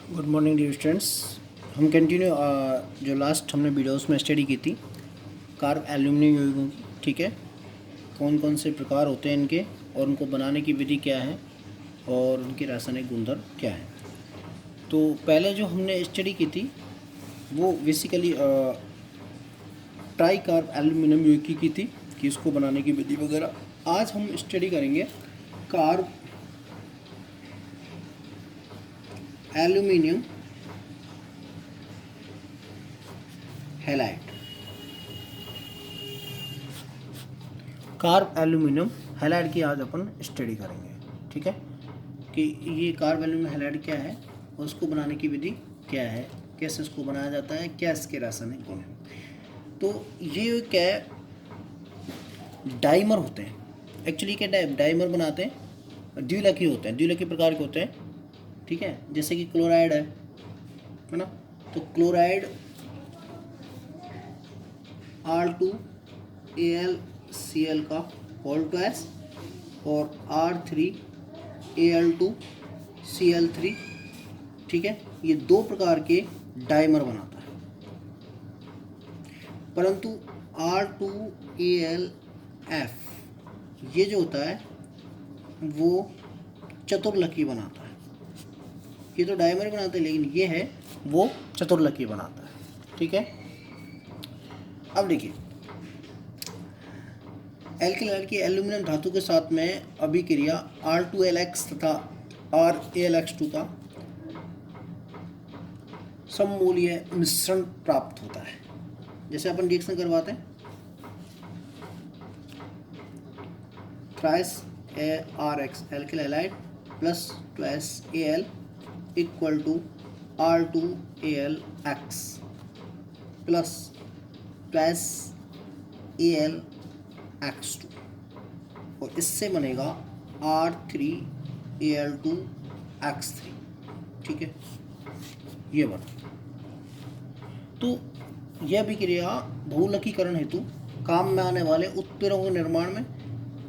Good morning dear students. हम continue जो last हमने वीडियोस में स्टडी की थी कार्ब एल्यूमिनियम यौगिकों की, ठीक है। कौन कौन से प्रकार होते हैं इनके और उनको बनाने की विधि क्या है और उनके रासायनिक गुणधर्म क्या है। तो पहले जो हमने स्टडी की थी वो बेसिकली ट्राई कार्ब एल्यूमिनियम यौगिक की थी कि इसको बनाने की विधि वगैरह। आज हम स्टडी करेंगे carb aluminium halide. Carb aluminium halide की आज अपन स्टडी करेंगे, ठीक है। कि ये कार्ब एल्यूमिनियम हैलाइड क्या है और उसको बनाने की विधि क्या है, कैसे इसको बनाया जाता है, क्या इसके रासायनिक गुण हैं। तो ये क्या है, डाइमर होते हैं एक्चुअली। क्या डाइमर बनाते हैं, द्विलकी होते हैं, द्विलकी प्रकार के होते हैं, ठीक है। जैसे कि क्लोराइड है ना, तो क्लोराइड R2AlCl का होल टू एस और R3Al2Cl3, ठीक है। ये दो प्रकार के डाइमर बनाता है। परंतु R2AlF ये जो होता है वो चतुर्लकी बनाता है। ये तो डाइमर बनाते हैं लेकिन ये है वो चतुर्लकी बनाता है, ठीक है। अब देखिए, एल्किल हैलाइड की एल्यूमिनियम धातु के साथ में अभिक्रिया R2Lx तथा RAlX2 का सममूल्य मिश्रण प्राप्त होता है। जैसे अपन रिएक्शन करवाते हैं, thrice ARX alkyl halide plus twice Al equal to R2AlX plus twice AlX2 और इससे बनेगा R3Al2X3, ठीक है। ये बना। तो यह अभिक्रिया बहुलकीकरण हेतु काम में आने वाले उत्प्रेरकों के निर्माण में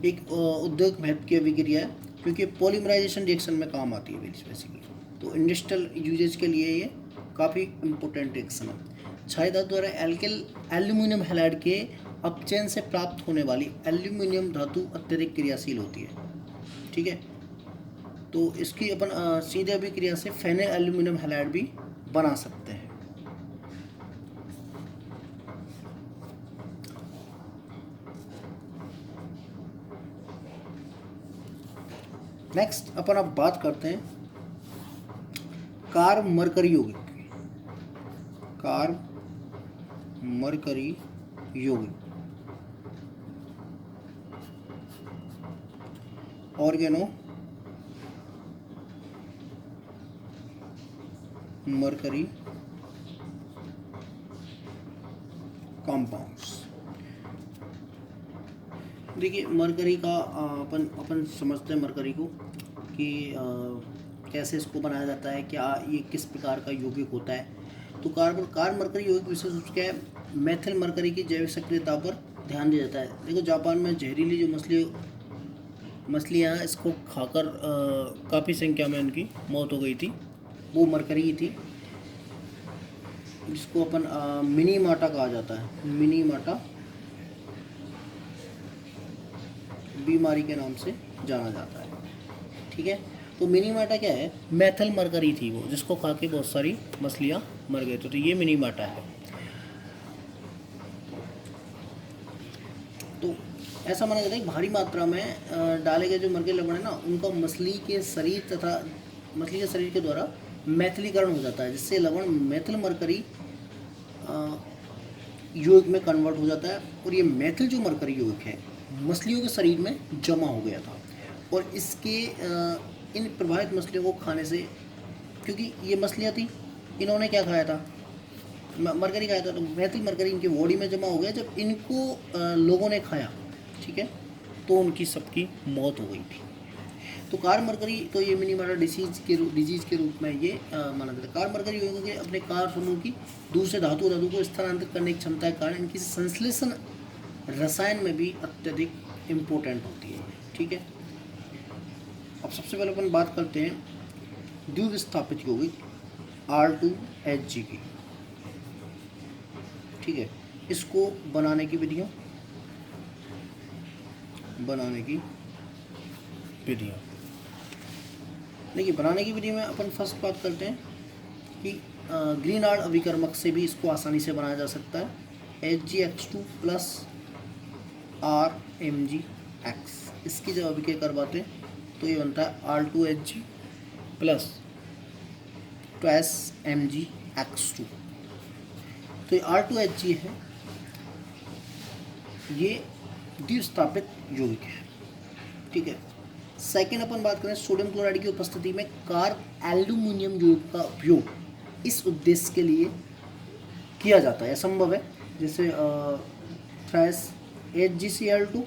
एक उद्योग महत्व की अभिक्रिया है, क्योंकि पॉलीमराइजेशन रिएक्शन में काम आती है बेसिकली। तो इंडस्ट्रियल यूजेज के लिए ये काफ़ी इम्पोर्टेंट रिएक्शन है। क्षारीय धातु द्वारा एल्किल एल्यूमिनियम हैलाइड के अपचयन से प्राप्त होने वाली एल्यूमिनियम धातु अत्यधिक क्रियाशील होती है, ठीक है। तो इसकी अपन सीधे अभिक्रिया से फेनल एल्यूमिनियम हैलाइड भी बना सकते हैं। नेक्स्ट अपन अब बात करते हैं कार्ब मरकरी यौगिक। कार्ब मरकरी यौगिक ऑर्गेनो मरकरी कंपाउंड्स। देखिए, मरकरी का अपन समझते हैं मरकरी को कि कैसे इसको बनाया जाता है, क्या ये किस प्रकार का यौगिक होता है। तो कार्ब मरकरी यौगिक विशेष रूप से मेथिल मरकरी की जैविक सक्रियता पर ध्यान दिया जाता है। देखो, जापान में जहरीली जो मछलियाँ इसको खाकर काफ़ी संख्या में उनकी मौत हो गई थी, वो मरकरी ही थी, जिसको अपन मिनीमाटा कहा जाता है। मिनीमाटा बीमारी के नाम से जाना जाता है, ठीक है। तो मिनीमाटा क्या है, मेथिल मरकरी थी वो, जिसको खा के बहुत सारी मछलियाँ मर गए थे। तो ये मिनीमाटा है। तो ऐसा माना जाता है कि भारी मात्रा में डाले गए जो मर गए लवण है ना, उनका मछली के शरीर के द्वारा मैथिलीकरण हो जाता है, जिससे लवण मेथिल मरकरी यौगिक में कन्वर्ट हो जाता है। और ये मेथिल जो मरकरी यौगिक है मछलियों के शरीर में जमा हो गया था, और इसके इन प्रभावित मछलियों को खाने से, क्योंकि ये मछलियाँ थी, इन्होंने क्या खाया था, मरकरी खाया था, तो मेथिल मरकरी इनकी बॉडी में जमा हो गया। जब इनको लोगों ने खाया, ठीक है, तो उनकी सबकी मौत हो गई थी। तो कार्ब मरकरी, तो ये मिनीमाटा डिजीज के रूप में ये माना जाता है। कार्ब मरकरी यौगिकों के अपने कार्ब समूह की दूसरे धातु को स्थानांतरित करने की क्षमता के कारण इनकी संश्लेषण रसायन में भी अत्यधिक इम्पोर्टेंट होती है, ठीक है। अब सबसे पहले अपन बात करते हैं द्विविस्थापित यौगिक। R2Hg की। ठीक है, इसको बनाने की विधियाँ देखिए, बनाने की विधि में अपन फर्स्ट बात करते हैं कि ग्रीनहार्ड अभिकर्मक से भी इसको आसानी से बनाया जा सकता है। HgX2 प्लस RMgX, इसकी जब अभिक्रिया करवाते हैं तो ये बनता है R2Hg प्लस 2SMgX2। तो ये R2Hg है, ये द्विस्थापित यौगिक है। ठीक है, सेकेंड अपन बात करें सोडियम क्लोराइड की उपस्थिति में कार्ब एल्यूमिनियम यौगिक का उपयोग इस उद्देश्य के लिए किया जाता है, असंभव है। जैसे thrice HgCl2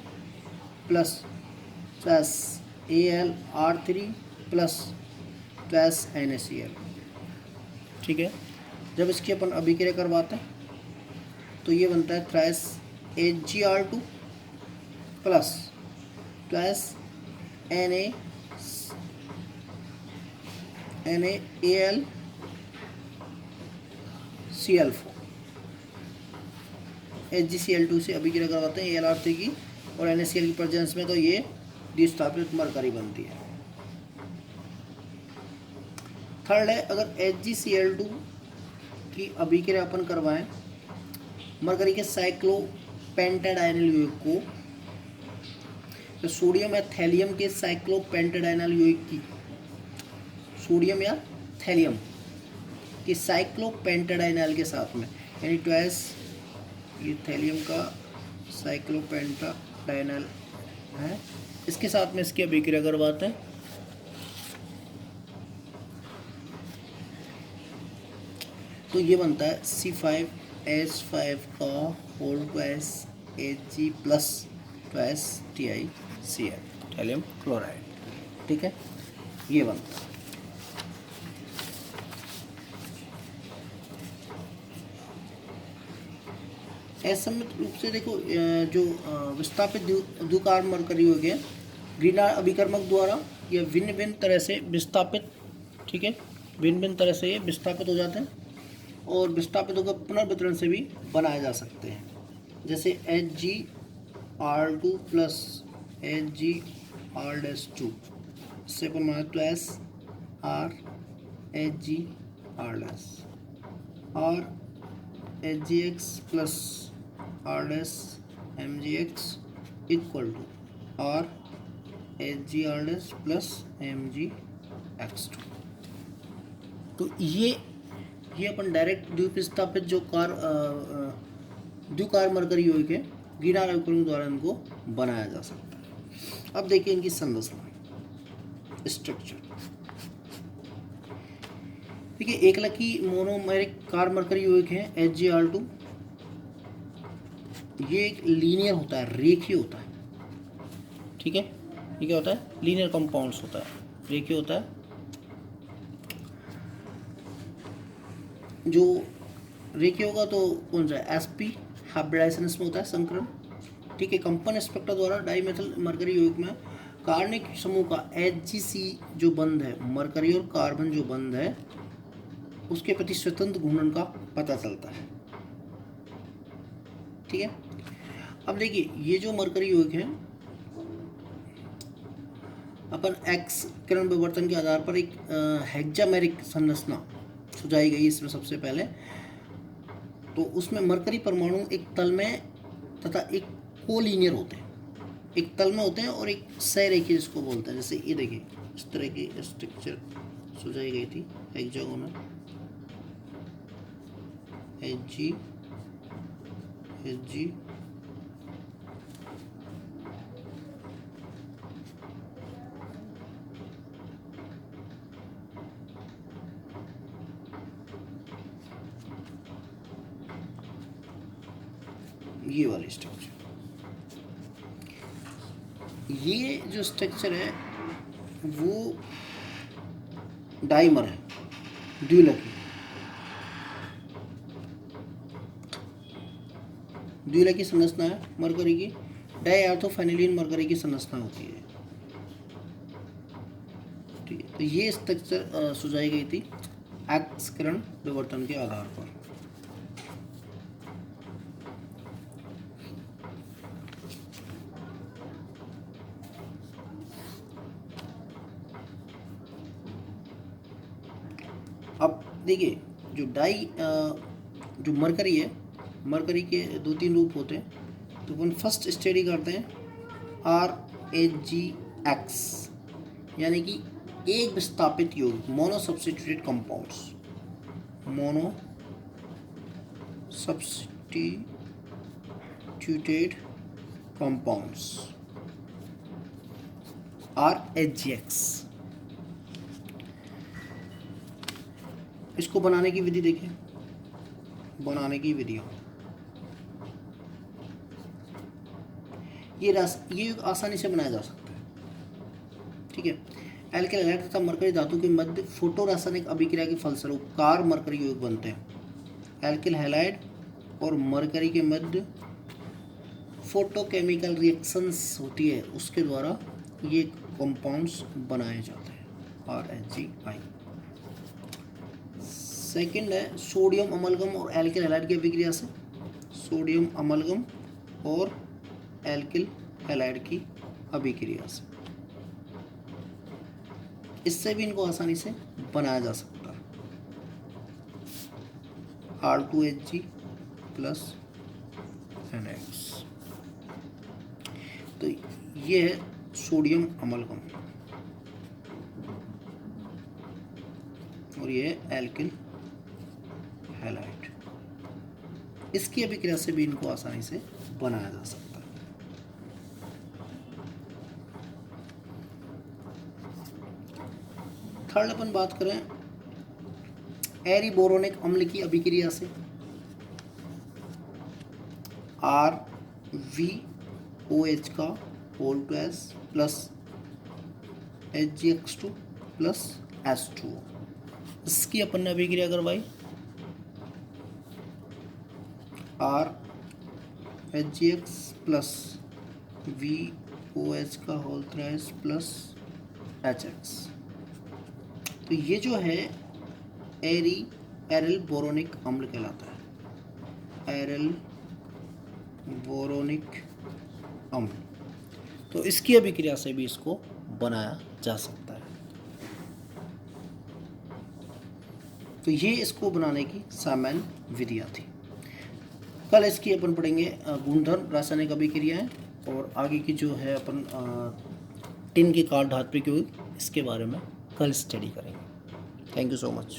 plus thrice AlR3 plus thrice NaCl। ठीक है, जब इसकी अपन अभिक्रिया करवाते हैं तो ये बनता है thrice HgR2 plus thrice NaAlCl4। HgCl2 से अभिक्रिया करवाते हैं AlR3 की और NaCl की प्रेजेंस में, तो ये द्विस्थापित मरकरी बनती है। थर्ड है, अगर HgCl2 की अभिक्रिया अपन करवाएं मरकरी के साइक्लोपेंटाडाइनल यौगिक को, तो सोडियम या थैलियम के साइक्लोपेंटाडाइनल यौगिक की, सोडियम या थैलियम के साइक्लोपेंटाडाइनल के साथ में, यानी ट्वाइस ये थैलियम का साइक्लोपेंटाडाइनल है, इसके साथ में इसकी अभिक्रिया करवाते हैं तो ये बनता है C5H5 का whole twice Hg plus twice TiCl, thallium chloride. ठीक है, ये बनता है। असमित रूप से देखो, जो विस्थापित द्विकार्ब मरकरी हो गया ग्रीनहार्ड अभिकर्मक द्वारा ये भिन्न भिन्न तरह से विस्थापित, ठीक है, भिन्न भिन्न तरह से ये विस्थापित हो जाते हैं और विस्थापितों का पुनर्वितरण से भी बनाए जा सकते हैं। जैसे HgR2 प्लस HgR'2, इससे अपन बनाए ट्वाइस RHgR', और HgX plus R'(MgX) equal to RHgR' plus MgX2। तो ये अपन डायरेक्ट द्विविस्थापित जो द्विकार्ब मरकरी यौगिक है ग्रीनहार्ड अभिकर्मक द्वारा इनको बनाया जा सकता है। अब देखिए इनकी संरचना, स्ट्रक्चर। ठीक है, एकलकी मोनोमेरिक कार्ब मरकरी यौगिक है HgR2, ये एक लीनियर होता है, रेखीय होता है। ठीक है, ये क्या होता है, लीनियर कंपाउंड्स होता है, रेखीय होता है। जो रेखीय होगा तो कौन सा है, sp हाइब्रिडाइजेशन में होता है, संकरण। ठीक है, कंपन स्पेक्ट्रा द्वारा डाइमेथिल मरकरी यौगिक में कार्बनिक समूह का HgC जो बंध है, मरकरी और कार्बन जो बंध है उसके प्रति स्वतंत्र घूर्णन का पता चलता है। ठीक है, अब देखिए ये जो मरकरी यौगिक है अपन एक्स किरण विवर्तन के आधार पर एक हेक्सामेरिक संरचना सुझाई गई इसमें सबसे पहले। तो उसमें मरकरी परमाणु एक तल में तथा एक कोलिनियर होते हैं, एक तल में होते हैं और एक सहरेखीय जिसको बोलते हैं। जैसे ये देखिए इस तरह की स्ट्रक्चर सुझाई गई थी हेक्सागोनल Hg ये वाली स्ट्रक्चर, ये जो स्ट्रक्चर है वो डाइमर है, द्विलकी संरचना है मरकरी की, डाइऑर्थोफेनिलीन मरकरी की संरचना होती है। ठीक है, तो ये स्ट्रक्चर सुझाई गई थी एक्स किरण विवर्तन के आधार पर। अब देखिए जो जो मरकरी है, मरकरी के 2-3 रूप होते हैं। तो अपन फर्स्ट स्टडी करते हैं RHGX, यानी कि एक विस्थापित यौगिक, mono substituted compounds, mono substituted compounds RHGX। इसको बनाने की विधि देखें, बनाने की विधियाँ। ये आसानी से बनाया जा सकता है, ठीक है। एल्किल हैलाइड तथा मरकरी धातु के मध्य फोटो रासायनिक अभिक्रिया के फलस्वरूप कार मरकरी यौगिक बनते हैं। एल्किल हैलाइड और मरकरी के मध्य फोटोकेमिकल रिएक्शंस होती है, उसके द्वारा ये कंपाउंड्स बनाए जाते हैं, RHGI। सेकंड है सोडियम अमलगम और एल्किल हैलाइड की अभिक्रिया से, सोडियम अमलगम और एल्किल हैलाइड की अभिक्रिया से, इससे भी इनको आसानी से बनाया जा सकता है। R2Hg plus NX। तो ये है सोडियम अमलगम और ये है एल्किल हैलाइड। इसकी अभिक्रिया से भी इनको आसानी से बनाया जा सकता है। थर्ड अपन बात करें एरीबोरोनिक अम्ल की अभिक्रिया से, RVOH का whole two S plus HgX2 plus H2O। इसकी अपन ने अभिक्रिया करवाई, RHgX प्लस VOH का whole two S plus HX। तो ये जो है एरिल बोरोनिक अम्ल कहलाता है, एरिल बोरोनिक अम्ल। तो इसकी अभिक्रिया से भी इसको बनाया जा सकता है। तो ये इसको बनाने की सामान्य विधियाँ थी। कल इसकी अपन पढ़ेंगे गुणधर्म, रासायनिक अभिक्रियाएं, और आगे की जो है अपन टिन के काट धातु के, इसके बारे में कल स्टडी करेंगे। Thank you so much.